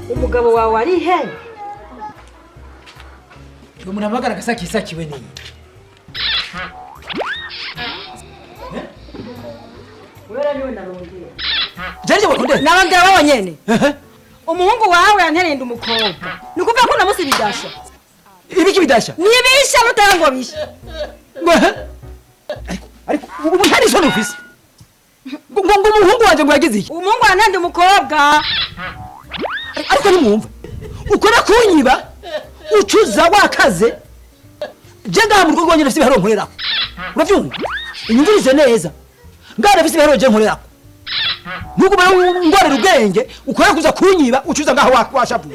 umugabo wawe ari he? Umuntu amagara gasakiwe ni. Wera niwe narongera. Janje bakunde. Nabandira baba nyene. Umuhungu wawe yanterenda umukobwa. Nikuvuga ko namusi bidasha. Ibiki bidasha? Nibisha rutango bisha. Ariko ubu ntari so nufise. Ngo umuhungu wanje ngo yagize iki? Umuhungu yanterenda umukobwa. Ariko nimwumva. Ukora kunyiba ucuza wakaze. Je ngahamurwa ngo nyine sibiharo nkorera. Uravyumva? Inyumvirize neza. Ngara bise biharo je nkorera. Nuko bari ngorera ubwenge ukora kuza kunyiba ucuza ngaho washapu.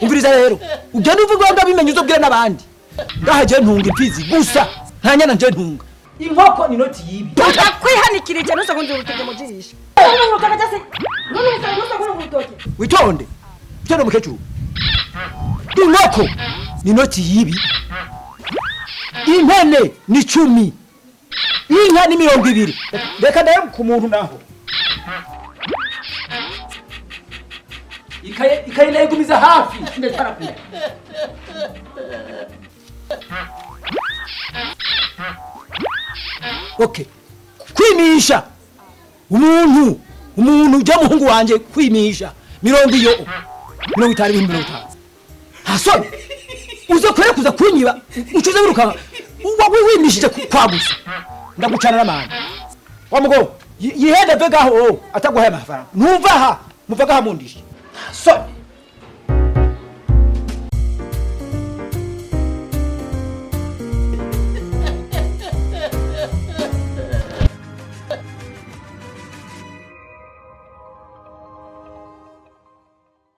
Umviriza rero. Ugenda uvuga ngo abimenye uzobwira nabandi. Ngaha je ntunga imfizi gusa. Ntanyana nje ntunga. Inkoko ni noti yibi. Kwihanikirije nusa kunje urutoke mu jisho. Witonde. Cyane mukecuru. Inkoko ni noti yibi. Impene ni 10. Inka ni 20. Reka ndaye ku muntu naho. Ikaye naigumiza hafi. Ndetara ku. Okay. Kwimisha. Umuntu ujya muhungu wanje kwimisha. 50. Hasoni. Uzo kwere kuza kunyiba. Ucuze biruka. Uwa wimishije kwagusa. Ndagucana namana. Wa mugo. Yihede vegaho ataguhaye amafaranga. Numva ha. Muvaga hamundisha. Hasoni.